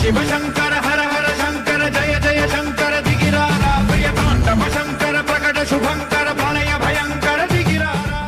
शिव शंकर हर हर शंकर जय जय शंकर दिगिरारा प्रिय तांडव शंकर प्रकट शुभंकर प्रणय भयंकर दिगिरारा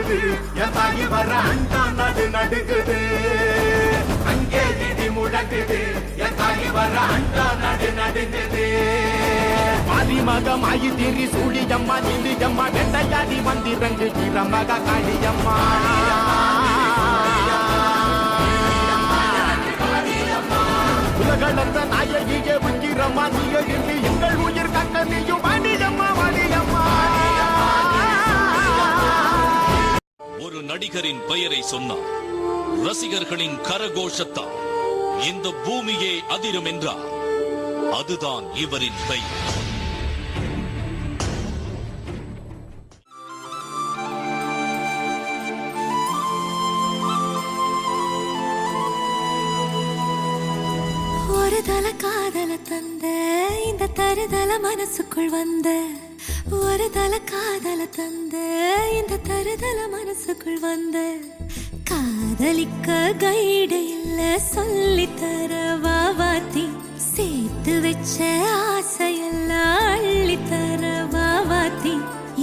முழங்குது என் தாயி வர அண்டா நடு நடுங்குது அங்கே இடி முழங்குது என் தாயி வர அண்டா நடு நடுங்குது மகமாயி திரி சூழியம்மா நீலியம்மா வெண்டையாடி வந்திரங்கு மக காளியம்மா உலகளந்த நாயகியே உங்கிரம்மா நீயோ இன்றி எங்கள் உயிர் கக்க நீயும் வாணியம்மா வாணியம்மா. ஒரு நடிகரின் பெயரை சொன்னார், ரசிகர்களின் கரகோஷத்தால் இந்த பூமியே அதிரும் என்றார். அதுதான் இவரின் பெயர். ஒரு தல காதல தந்த இந்த தருதல மனசுக்குள் வந்த ஒரு தல காதல தந்த இந்த தருதல மனசுக்குள் வந்த காதலிக்க கைடு இல்ல சொல்லி தர வாவாத்தி சேர்த்து வச்ச ஆசையெல்லாம் அள்ளி தர வாவாத்தி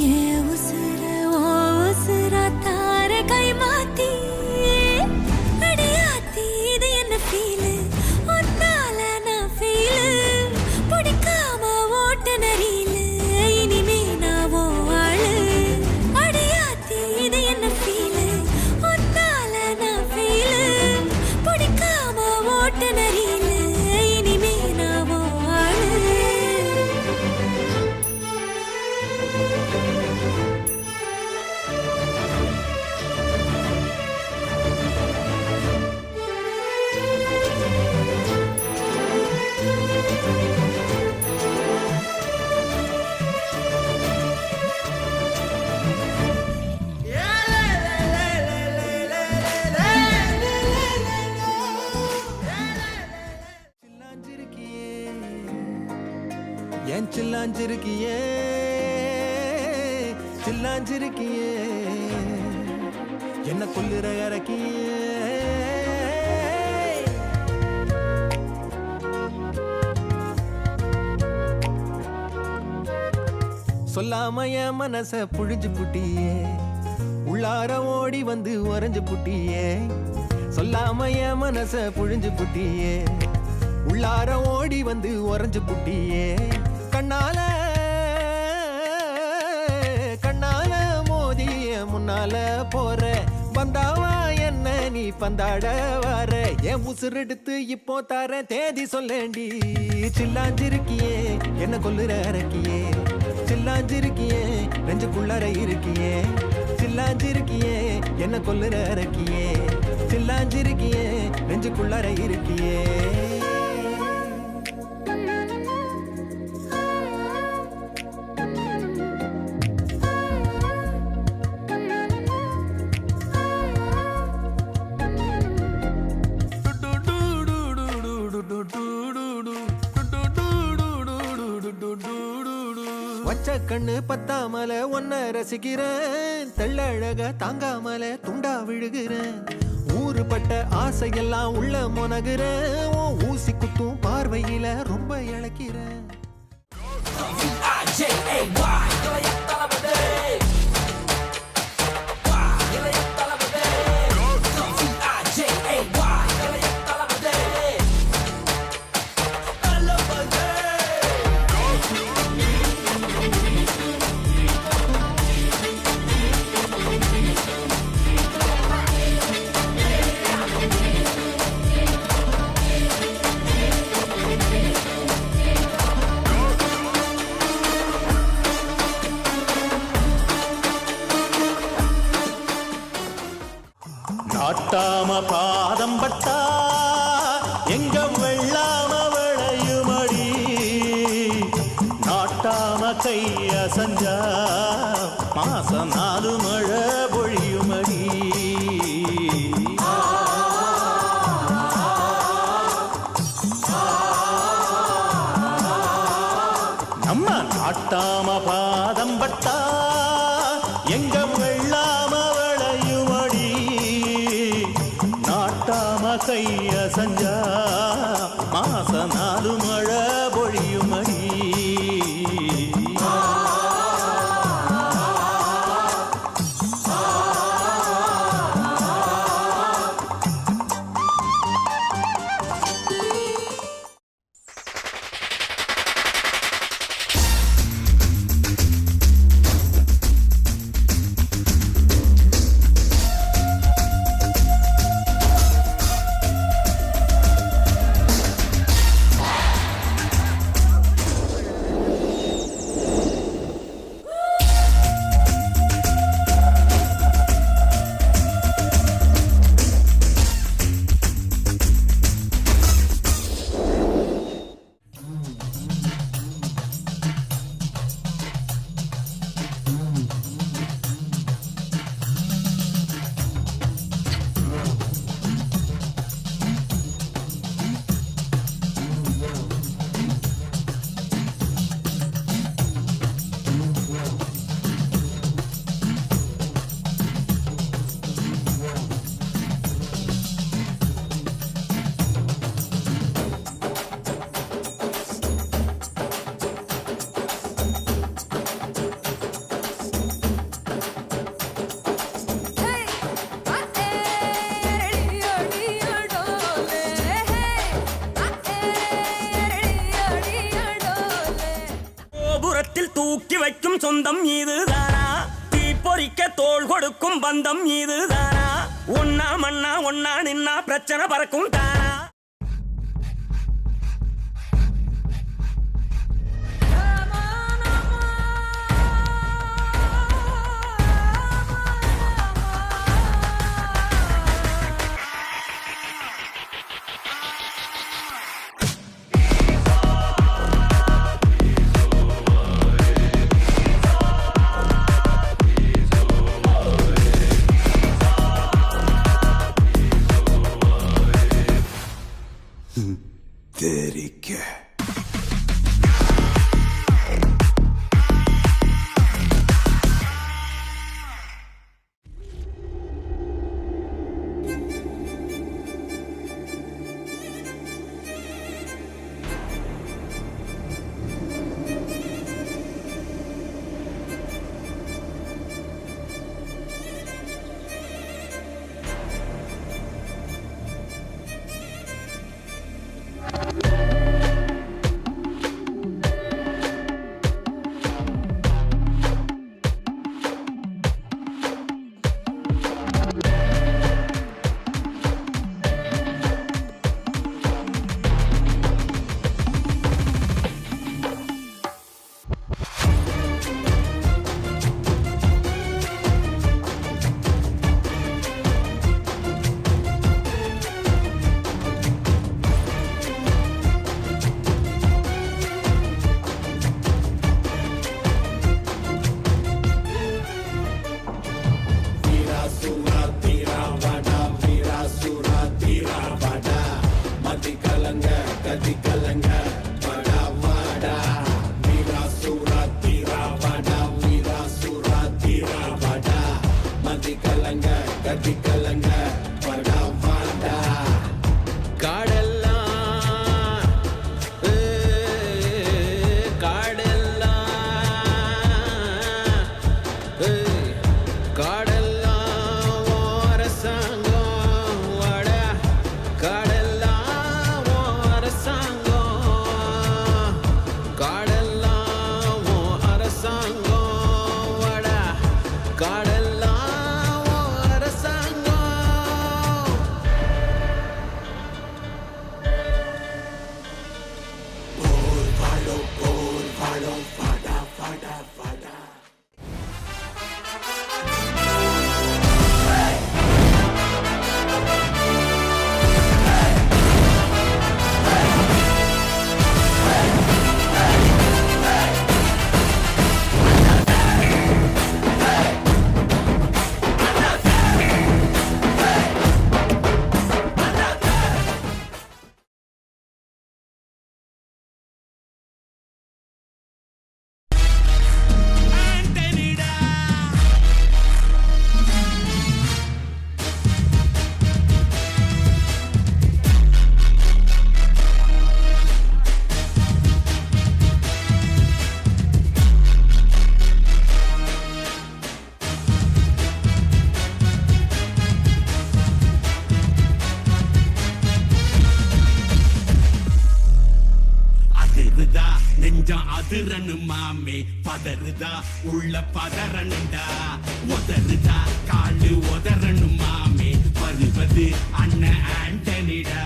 ஏ உசுர ஓ உசுர தார கை மாத்தி அடியாத்தி இது என்ன ஃபீலு ஒன்னால நான் ஃபீலு பிடிக்காம ஓட்ட நரியில இனிமே நான் ஓ ஆளு அடியாத்தி இது என்ன ஃபீலு ஒன்னால நான் ஃபீலு பிடிக்காம ஓட்ட நரியில இனிமே நான் ஓ ஆளு. ஏன் சில்லாஞ்சிருக்கியே சில்லாஞ்சிருக்கியே என்ன கொல்லுற இறக்கியே சொல்லாம என் மனச புழிஞ்சு புட்டியே உள்ளார ஓடி வந்து உறைஞ்சு புட்டியே சொல்லாம என் மனச புழிஞ்சு புட்டியே உள்ளார ஓடி வந்து உறைஞ்சு புட்டியே கண்ணால கண்ணால மோதிய முன்னால போற வந்தாவா என்ன நீ பந்தாட வர என் உசுரெடுத்து இப்போ தர தேதி சொல்லேண்டி சில்லாஞ்சிருக்கியே என்ன கொல்லுற இறக்கியே சில்லாஞ்சிருக்கியே நெஞ்சுக்குள்ளற இருக்கியே சில்லாஞ்சிருக்கியே என்ன கொல்லுற இறக்கியே சில்லாஞ்சிருக்கியே நெஞ்சுக்குள்ளற இருக்கியே. வச்ச கண்ணு பத்தாமல ஒன்ன ரசிக்கிறேன் தெள்ளழக தாங்காமல துண்டா விழுகிறேன் ஊறுபட்ட ஆசையெல்லாம் உள்ள முனகுறேன் ஊசி குத்தும் பார்வையில ரொம்ப இழக்கிறேன். நாட்டாம பாதம் பட்டா எங்க வெள்ளாம விளையுமடி நாட்டாம கைய சஞ்சா மாசம் 4 மழை பொழியுமடி நம்ம நாட்டாம பாதம் பட்டா எங்க வெள்ளாம விளையுமடி நாட்டாம கைய சஞ்சா மாசம் 4 மழை பொழியுமடி சொந்தம் இதுதானா தீ பொறிக்க தோள் கொடுக்கும் பந்தம் இதுதானா ஒன்னா மண்ணா ஒன்னா நின்னா பிரச்சனை பறக்கும் தானா அதிரனு மாமே பதறுதா உள்ள பதறனுண்டா உதறுதா காலு உதறனு மாமே வருவது அண்ணன் ஆண்டனிடா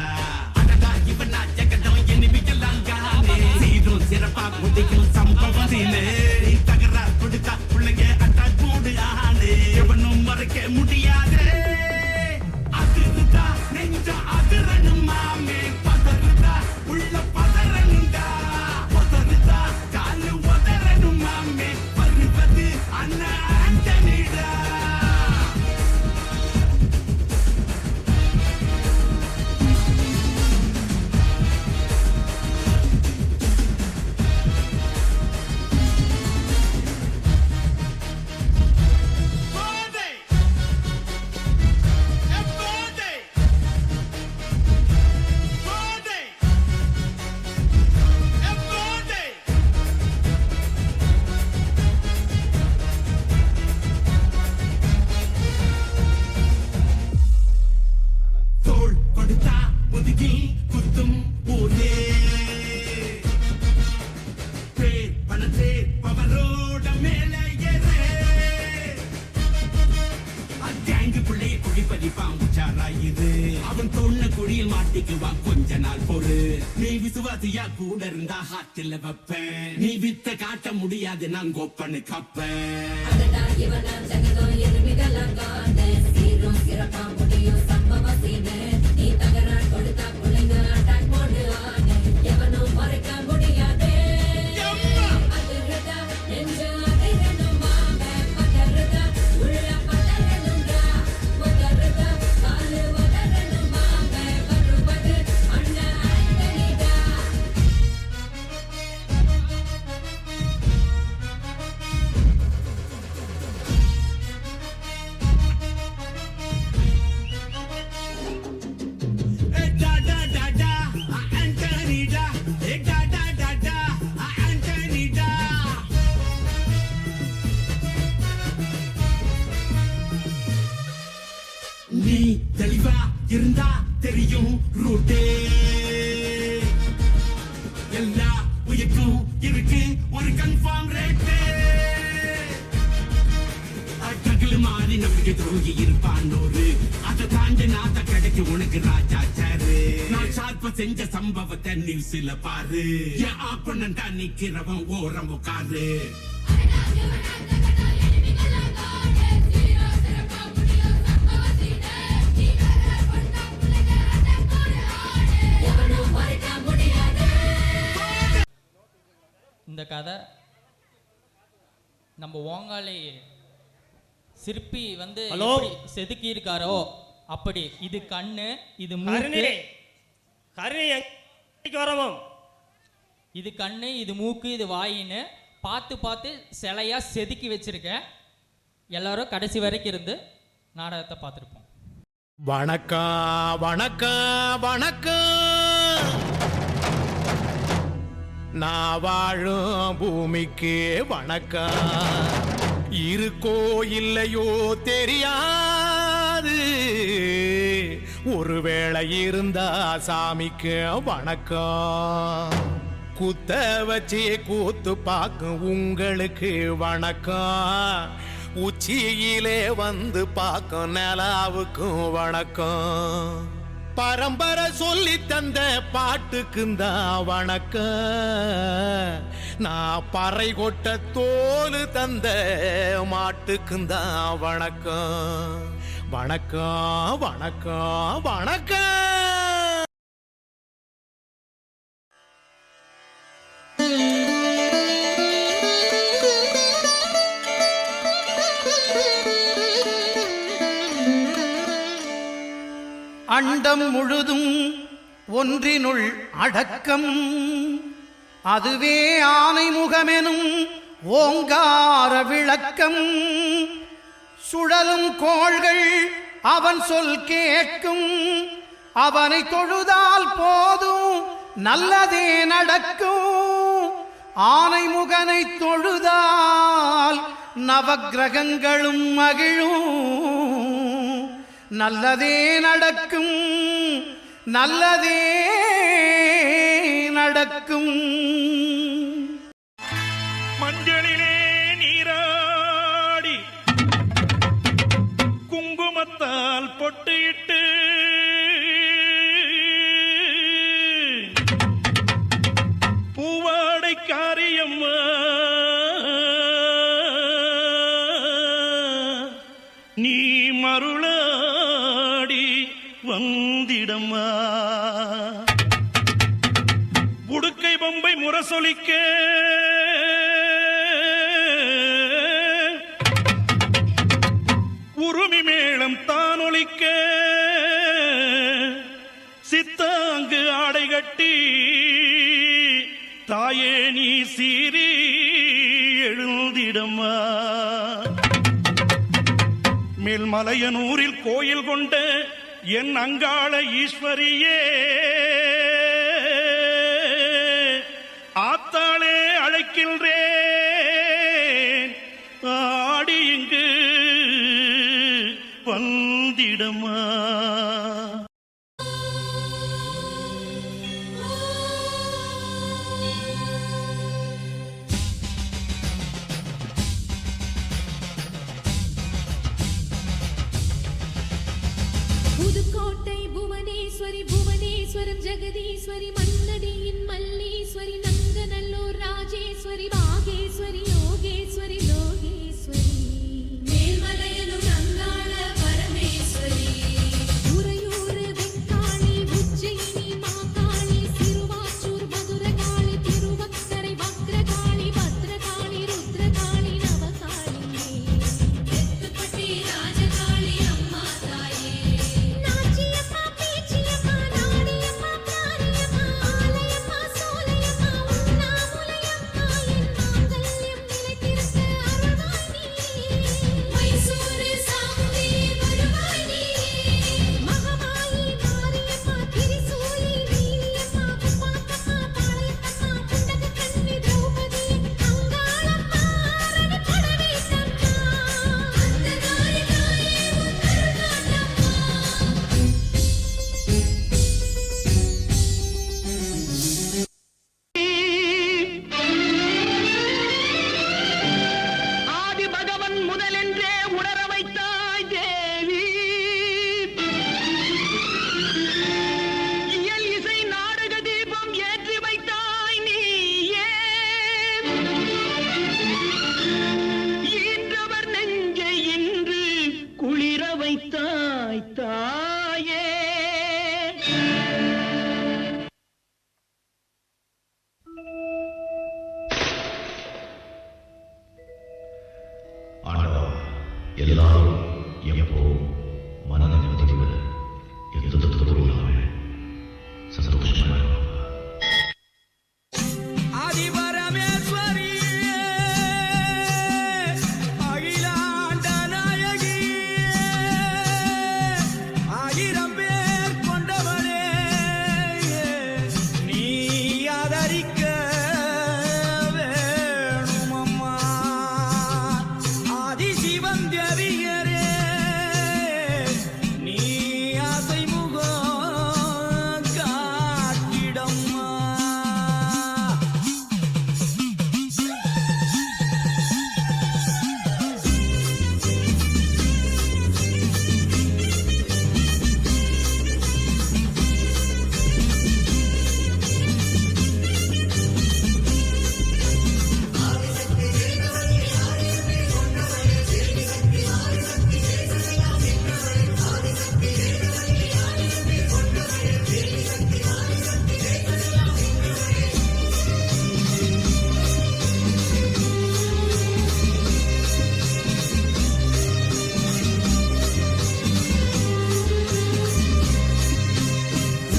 அடடா இவனா ஜெகதம் எனிமிக்கலாம் காணே சீரும் சிறப்பா முதிக்கும் சம்பவத்திலே தகரா கொடுத்தா பிள்ளைங்க அட்டா கூடு ஆனே எவனும் மறைக்க முடியாதே அதிருதா நெஞ்ச அதிரனு மாமே பதறுதா உள்ள பதறனுண்டா உதறுதா காலு உதறனு மாமே வருவது அண்ணன் ஆண்டனிடா அவன் தோண்ண குழியில் மாட்டிக்குவா கொஞ்ச நாள் பொறு நீ விசுவாசியா கூட இருந்தா ஹாட்டில் வைப்பேன் நீ வித்த காட்ட முடியாது நான் கோப்பனு கப்பேன் நீ தெளிவா இருந்தா தெரியும் ரூட்டே எல்லா உயிர்க்கும் இருக்கு ஒரு கன்ஃபார்ம் ரேட்டே அட்டகில் மாறி நம்பிக்கை துரோகி இருப்பானோரு அதை தாண்டி நாத்த கிடைக்கு உனக்கு ராஜா சாரு நான் ஷார்ப்ப செஞ்ச சம்பவத்தை நியூஸ்ல பாரு என் ஆப்பனண்டா நிக்கிறவன் ஓரம் உட்காரு இந்த கதை நம்ம ஓங்காளி சிற்பி வந்து செதுக்கி இருக்காரோ அப்படி இது கண்ணு இது மூக்கு இது கண்ணு இது மூக்கு இது வாயின்னு பார்த்து பார்த்து சிலையா செதுக்கி வச்சிருக்கேன் எல்லாரும் கடைசி வரைக்கும் இருந்து நாடகத்தை பார்த்துருப்போம் வணக்கம் வணக்கம் வணக்கம் நான் வாழும் பூமிக்கு வணக்கம் இருக்கோ இல்லையோ தெரியாது ஒருவேளை இருந்தா சாமிக்கு வணக்கம் குத்த வச்சு கூத்து பார்க்கும் உங்களுக்கு வணக்கம் உச்சியிலே வந்து பார்க்கும் நிலாவுக்கும் வணக்கம் பரம்பரை சொல்லி தந்த பாட்டுக்குந்தான் வணக்கம் நான் பறை கொட்ட தோல் தந்த மாட்டுக்குந்தான் வணக்கம் வணக்கம் வணக்கம் வணக்கம் அண்டம் முழுதும் ஒன்றினுள் அடக்கம் அதுவே ஆனை முகமெனும் ஓங்கார விளக்கம் சுழலும் கோள்கள் அவன் சொல் கேட்கும் அவனை தொழுதால் போதும் நல்லதே நடக்கும் ஆனை முகனை தொழுதால் நவக்கிரகங்களும் மகிழும் நல்லதே நடக்கும் நல்லதே நடக்கும் மஞ்சளிலே நீராடி குங்குமத்தால் பொட்டிட்டு பூவாடை காரியம்மா நீ மருளாடி வந்திடம்மா உடுக்கை பொம்பை முரசொலிக்க உருமி மேளம் தானொலிக்க சித்தாங்கு ஆடை கட்டி தாயே நீ சீறி எழுந்திடம்மா மேல்மலையனூரில் கோயில் கொண்ட என் அங்காள ஈஸ்வரியே ஆத்தாளே அழைக்கின்றேன் ஆடி இங்கு வந்திடமா புதுக்கோட்டை புவனே ராஜேஸ்வரி புவனேஸ்வரம் ஜெகதீஸ்வரி மன்னடியின் மல்லீஸ்வரி நங்கநல்லூர் ராஜேஸ்வரி பாகேஸ்வரி யோகேஸ்வரி லோகேஸ்வரி மேல்மலையனூர் அங்காள பரமேஸ்வரி உறையூர் வெங்காளி உஜ்ஜயினி மாகாளி சிறுவாச்சூர் மதுரகாளி திருவக்கரை வக்ரகாளி பத்ரகாளி ருத்ரகாளி நவகாளி எத்துப்பட்டி ராஜகாளி அம்மா தாயே நாச்சியம்மா பேச்சியம்மா நாடியம்மா காரியம்மா ஆலயம்மா சோலையம்மா உண்ணாமுலையம்மா என் மாங்கல்யம் நிலைத்திருக்க அருள்வாய் நீ மைசூரு சாமுண்டி வருவாய் நீ மகமாயி மாரியம்மா திரிசூலி நீலியம்மா உப்பாத்தம்மா பாளையத்தம்மா புண்டக கண்ணி திரௌபதி அங்காளம்மா அரணி படவேட்டம்மா அந்த தாயே உன் அருளாட்டம்மா ஆதி பகவன் முதலென்றே உணர வைத்தாய் தேவி இயல் இசை நாடக தீபம் ஏற்றி வைத்தாய் நீயே ஈன்றவர் நெஞ்சை இன்று குளிர வைத்தாய் தாயே ஆண்டவா எல்லாரும் எப்போ மன நிம்மதி பெற எந்த தொழிலாக சந்தோஷமாக ஆதிபரமேஸ்வரி அகிலாண்ட நாயகி ஆயிரம் பேர் கொண்டவனே நீ ஆதரிக்க வேணுமம்மா ஆதிசிவன் தேவியரே நீ ஆசை முகம் காட்டிடம்மா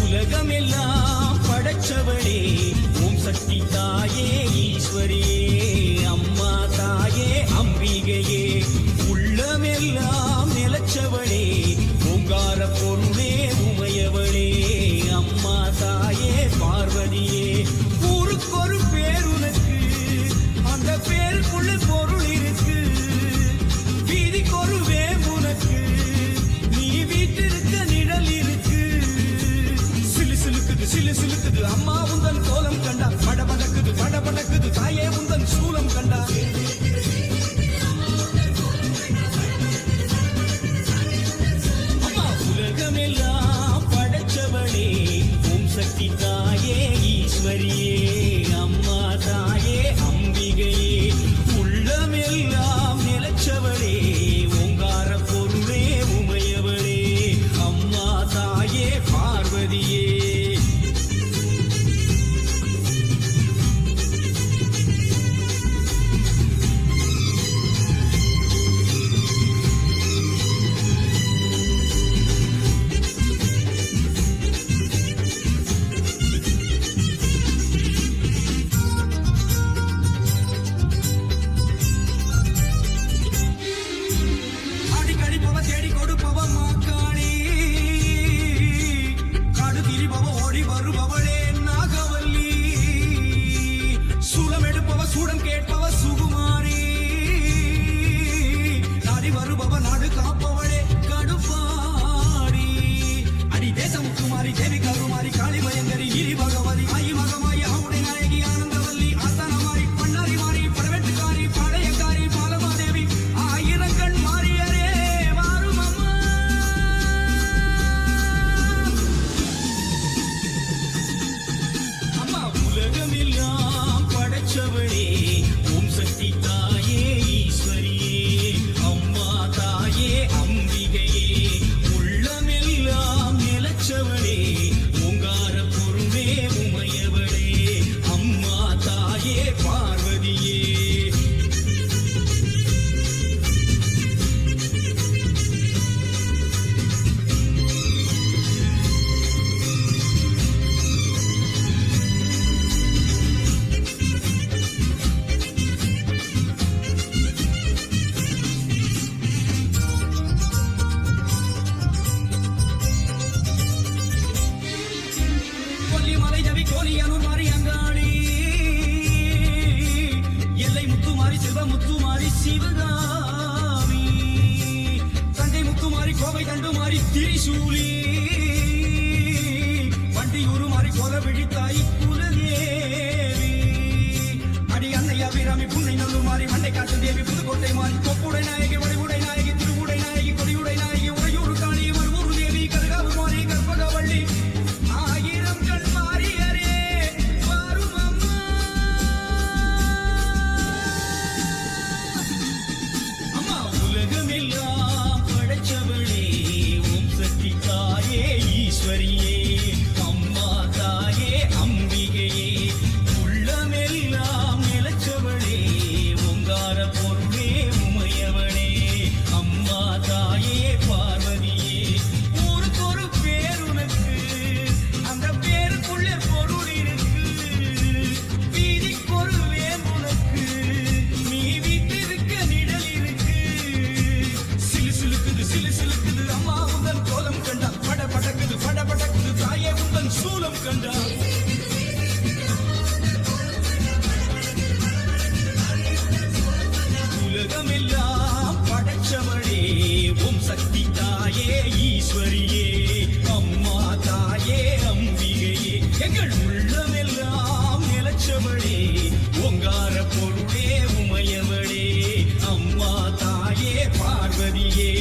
உலகமெல்லாம் படைச்சவளே ஓம் சக்தி தாயே ஈஸ்வரியே அம்மா தாயே அம்பிகையே உள்ளமெல்லாம் நிலச்சவளே ஓங்கார பொருளே உமையவளே அம்மா தாயே பார்வதியே ஊருக்கொரு பேர் உனக்கு அந்த பேருக்குள்ள பொருள் இருக்கு வீதிக்கொரு வேம் உனக்கு நீ வீட்டிருக்க நிழல் இருக்கு சிலு சிலுக்குது சிலு சிலுக்குது அம்மா உந்தன் கோலம் கண்டா படபடக்குது படபடக்குது தாயே உந்தன் சூலம் கண்டா அம்மா உலகமெல்லாம் படைச்சவளே ஓம் சக்தி தாயே ஈஸ்வரியே அம்மா தாயே அம்பிகையே உள்ளமெல்லாம் நிலச்சவளே ஓங்கார பொருளே உமையவளே அம்மா தாயே பார்வதியே முத்துமாரி சிவகாமி தஞ்சை முத்துமாரி கோவை தண்டுமாரி திரிசூலி வண்டியூரு மாறி கோல விழித்தாய் குலதேவி அடி அன்னை அபிராமி புன்னை நல்லூர் மாறி மண்டை காட்டு தேவி புதுக்கோட்டை மாறி கொப்புடை நாயகி வடிவுடை நாயகி திருவுடை நாயகி கொடியுடை நாயகி உறையூர் காணி மறுவூர் தேவி கருகாவு மாறி கற்பகவள்ளி ஆயிரம் கண் மாறியரே வாரும் அம்மா அம்மா உலகமெல்லாம் படைச்சவளே ஓம் சக்தி தாயே ஈஸ்வரியே அம்மா தாயே அம்பிகையே உள்ளமெல்லாம் நிலச்சவளே ஓங்கார பொருளே உமையவளே அம்மா தாயே பார்வதியே ஊருக்கு ஒரு பேர் உனக்கு அந்த பேருக்குள்ளே பொருள் இருக்கு வீதிக்கு ஒரு வேர் உனக்கு நீ வீட்டிருக்க நிழல் இருக்கு சிலு சிலுக்குது அம்மா உந்தன் கோலம் கண்டா பட படக்குது தாயே உந்தன் சூலம் கண்டா உலகமெல்லாம் படைச்சவளே ஓம் சக்தி தாயே ஈஸ்வரியே அம்மா தாயே அம்பிகையே எங்கள் உள்ளமெல்லாம் நிலச்சவளே ஓங்கார பொருளே உமையவளே அம்மா தாயே பார்வதியே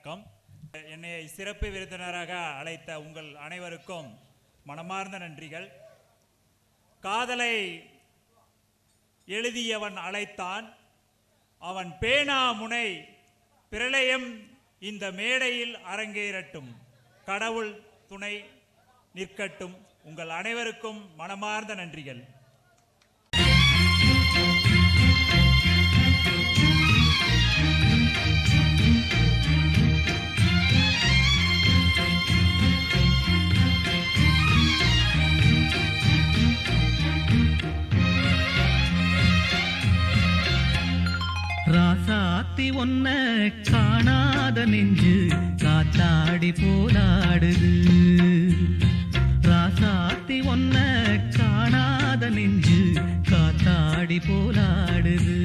வணக்கம். என்னை சிறப்பு விருந்தினராக அழைத்த உங்கள் அனைவருக்கும் மனமார்ந்த நன்றிகள். காதலை எழுதியவன் அழைத்தான், அவன் பேனா முனை பிரளயம் இந்த மேடையில் அரங்கேறட்டும், கடவுள் துணை நிற்கட்டும். உங்கள் அனைவருக்கும் மனமார்ந்த நன்றிகள். ராசாத்தி ஒன்ன காணாத நெஞ்சு காத்தாடி போலாடுது. ராசாத்தி ஒன்ன காணாத நெஞ்சு காத்தாடி போலாடுது.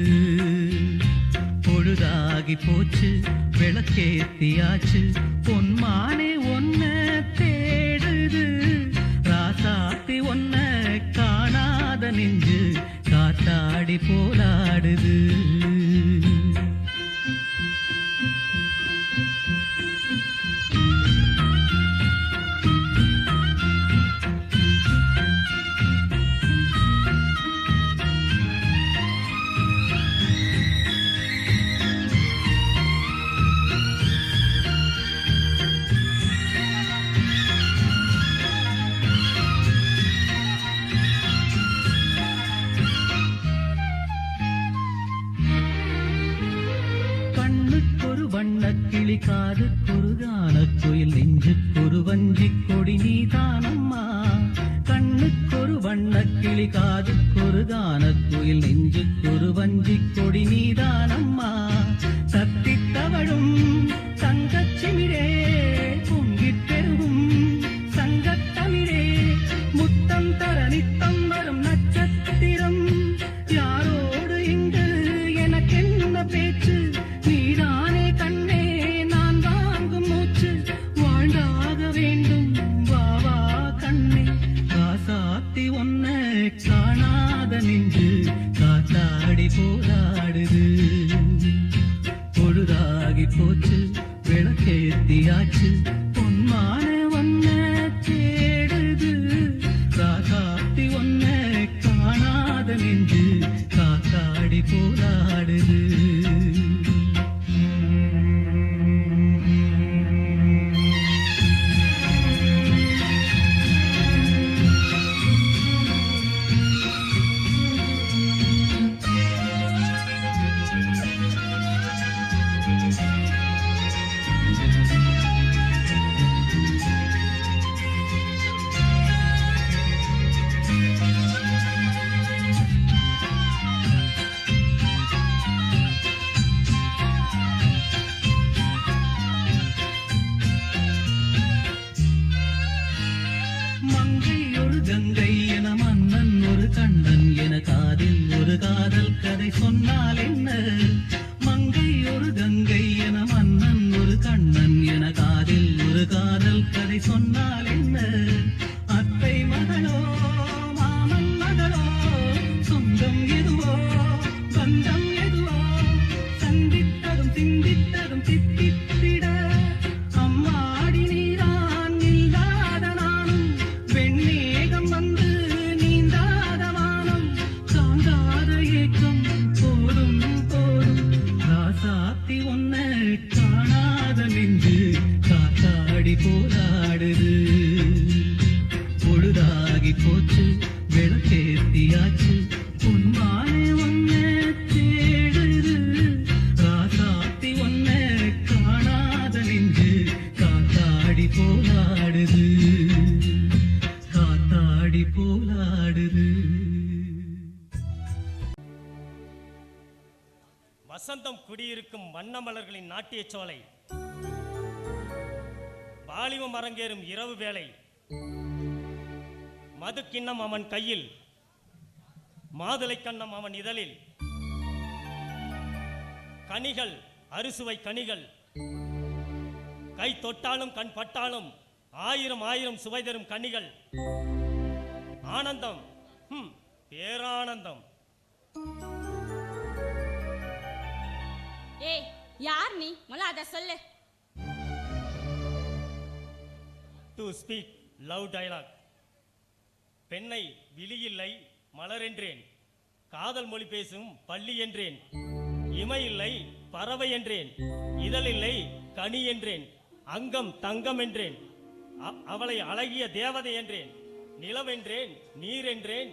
பொழுதாகி போச்சு விளக்கேத்தியாச்சு, பொன்மானே ஒன்ன தேடுது. ராசாத்தி ஒன்ன காணாத நெஞ்சு காத்தாடி போலாடுது. வண்ணக்கிளி காதுக்கொரு கானக்குயில் நெஞ்சுக்கொரு வஞ்சிக் கொடி நீதானம்மா. கண்ணுக்கொரு வண்ணக்கிளி காதுக்கொரு கானக்குயில் நெஞ்சுக்கொரு வஞ்சிக் கொடி நீதானம்மா. சத்தித் தவழும் தங்கச்சிமிழே பொங்கிப் பெருகும் சங்கத்தமிழே, முத்தம் தர நித்தம் வரும் நட்சத்திரம். யாரோடு இங்கு எனக்கென்ன பேச்சு, நீதானே கண்ணே நான் வாங்கும் மூச்சு. வாழ்ந்தாக வேண்டும் வா வா கண்ணே. காசாத்தி ஒன்ன காணாத நெஞ்சு காத்தாடி போராடுது. பொழுதாகி போச்சு விளக்கேத்தியாச்சு, பொன்மான ஒன்ன தேடுது. காசாத்தி ஒன்ன காணாத நெஞ்சு காத்தாடி போராடுது. மங்கை ஒரு கங்கை என மன்னன் ஒரு கண்ணன் என காதில் ஒரு காதல் கதை சொன்னால் என்ன. மங்கை ஒரு கங்கை என மன்னன் ஒரு கண்ணன் என காதில் ஒரு காதல் கதை சொன்னால் என்ன. அத்தை மகளோ மாமன் மகளோ சொந்தம் எதுவோ பந்தம் எதுவோ, சந்தித்ததும் சிந்தித்ததும் தித்தித்திட அம்மாடி நீதான் இல்லாத நானும். வெண்ணேகம் வந்து நீந்தாத வானம், சாந்தாத ஏக்கம் போதும் போதும். ராசாத்தி ஒன்ன காணாத நெஞ்சு காத்தாடி போராடுது. பொழுதாகி போச்சு விளக்கேத்தியாச்சு, பொன்மானே ஒன்ன தேடுது. ராசாத்தி ஒன்ன காணாத நெஞ்சு காத்தாடி போராடுது. காத்தாடி போராடுது. வசந்தம் குடியிருக்கும் வண்ணமலர்களின் நாட்டிய சோலை, வாலிபம் அரங்கேறும் இரவு வேளை. மது கிண்ணம் அவன் கையில், மாதுளை கண்ணம் அவன் இதழில். கனிகள் அறுசுவை கனிகள், கை தொட்டாலும் கண் பட்டாலும் ஆயிரம் ஆயிரம் சுவை தரும் கனிகள். ஆனந்தம் பேரானந்தம். ஏய் யார் நீ? முதல்ல அத சொல்லு. To speak love dialogue. பெண்ணை விழி இல்லை மலர் என்றேன், காதல் மொழி பேசும் பள்ளி என்றேன், இமை இல்லை பறவை என்றேன், இதழ் இல்லை கனி என்றேன், அங்கம் தங்கம் என்றேன், அவளை அழகிய தேவதை என்றேன், நிலவென்றேன், நீர் என்றேன்,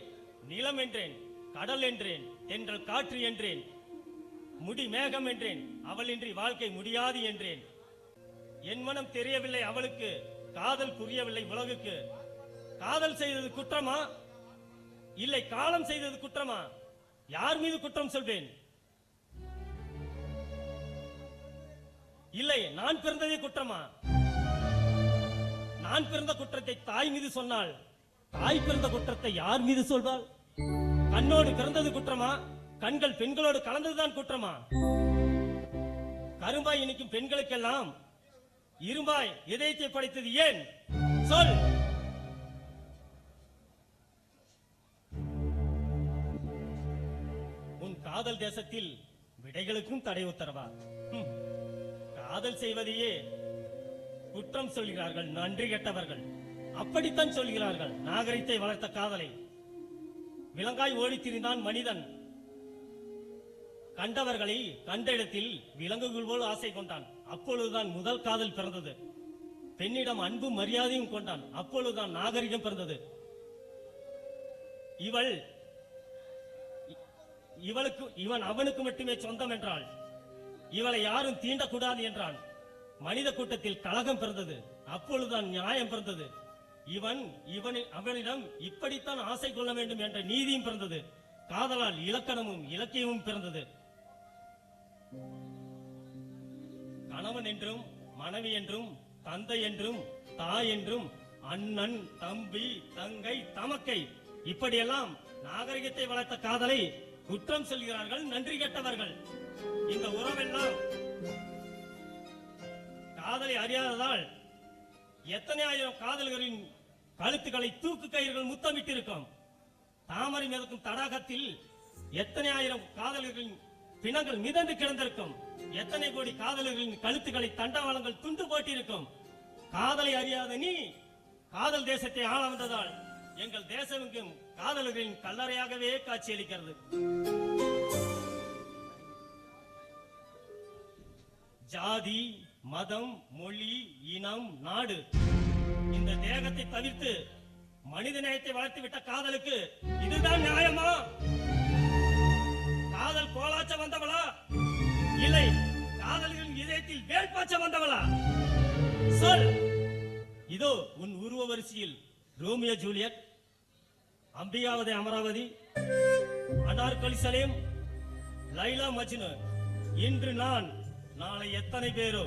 நிலம் என்றேன், கடல் என்றேன், தென்றல் காற்று என்றேன், முடி மேகம் என்றேன், அவளின்றி வாழ்க்கை முடியாது என்றேன். என் மனம் தெரியவில்லை அவளுக்கு, காதல் புரியவில்லை உலகுக்கு. காதல் செய்தது குற்றமா இல்லை காலம் செய்தது குற்றமா? யார் மீது குற்றம் சொல்வேன்? இல்லை, நான் பிறந்ததே குற்றமா? நான் பிறந்த குற்றத்தை தாய் மீது சொன்னால் தாய் பிறந்த குற்றத்தை யார் மீது சொல்வாள்? கண்ணோடு பிறந்தது குற்றமா? கண்கள் பெண்களோடு கலந்ததுதான் குற்றமா? கரும்பாய் இனிக்கும் பெண்களுக்கெல்லாம் இரும்பாய் இதயத்தை படைத்தது ஏன்? சொல். உன் காதல் தேசத்தில் விடைகளுக்கும் தடை உத்தரவா? காதல் செய்வதையே குற்றம் சொல்கிறார்கள் நன்றி கெட்டவர்கள். அப்படித்தான் சொல்கிறார்கள் நாகரிகத்தை வளர்த்த காதலை. விலங்காய் ஓடித் திரிந்தான் மனிதன். கண்டவர்களை கண்ட இடத்தில் விலங்குகள் போல் ஆசை கொண்டான். அப்பொழுதுதான் முதல் காதல் பிறந்தது. பெண்ணிடம் அன்பும் மரியாதையும் கொண்டான். அப்பொழுதுதான் நாகரிகம் பிறந்தது. இவன் அவனுக்கு மட்டுமே சொந்தம் என்றாள். இவளை யாரும் தீண்டக்கூடாது என்றான். மனித கூட்டத்தில் கலகம் பிறந்தது. அப்பொழுதுதான் நியாயம் பிறந்தது. அவனிடம் இப்படித்தான் ஆசை கொள்ள வேண்டும் என்ற நீதியும் பிறந்தது. காதலால் இலக்கணமும் இலக்கியமும் பிறந்தது. கணவன் என்றும் மனைவி என்றும் தந்தை என்றும் தாய் என்றும் அண்ணன் தம்பி தங்கை தமக்கை இப்படியெல்லாம் நாகரிகத்தை வளர்த்த காதலை குற்றம் சொல்கிறார்கள் நன்றி கெட்டவர்கள். இந்த உறவெல்லாம் காதலை அறியாததால் எத்தனை ஆயிரம் காதல்களின் கழுத்துக்களை தூக்கு கயிறுகள் முத்தமிட்டிருக்கும். தாமரை மிதக்கும் தடாகத்தில் எத்தனை ஆயிரம் காதலர்களின் பிணங்கள் மிதந்து கிடந்திருக்கும். எத்தனை கோடி காதலர்களின் கழுத்துக்களை தண்டவாளங்கள் துண்டு போட்டிருக்கும். காதலை அறியாத நீ காதல் தேசத்தை ஆள வந்ததால் எங்கள் தேசம் எங்கும் காதலர்களின் கல்லறையாகவே காட்சியளிக்கிறது. ஜாதி மதம் மொழி இனம் நாடு இந்த தேகத்தை தவிர்த்து மனித நேயத்தை வளர்த்து விட்ட காதலுக்கு இதுதான் நியாயமா? காதல் கோலாச்ச வந்தவளா இல்லை காதல்களின் இதயத்தில் வேட்பாச்ச வந்தவளா? சொல். இதோ உன் உருவ வரிசையில் ரோமியோ ஜூலியட், அம்பிகாவதி அமராவதி, அனார்கலி சலீம், லைலா மஜ்னு. இன்று நான், நாளை எத்தனை பேரோ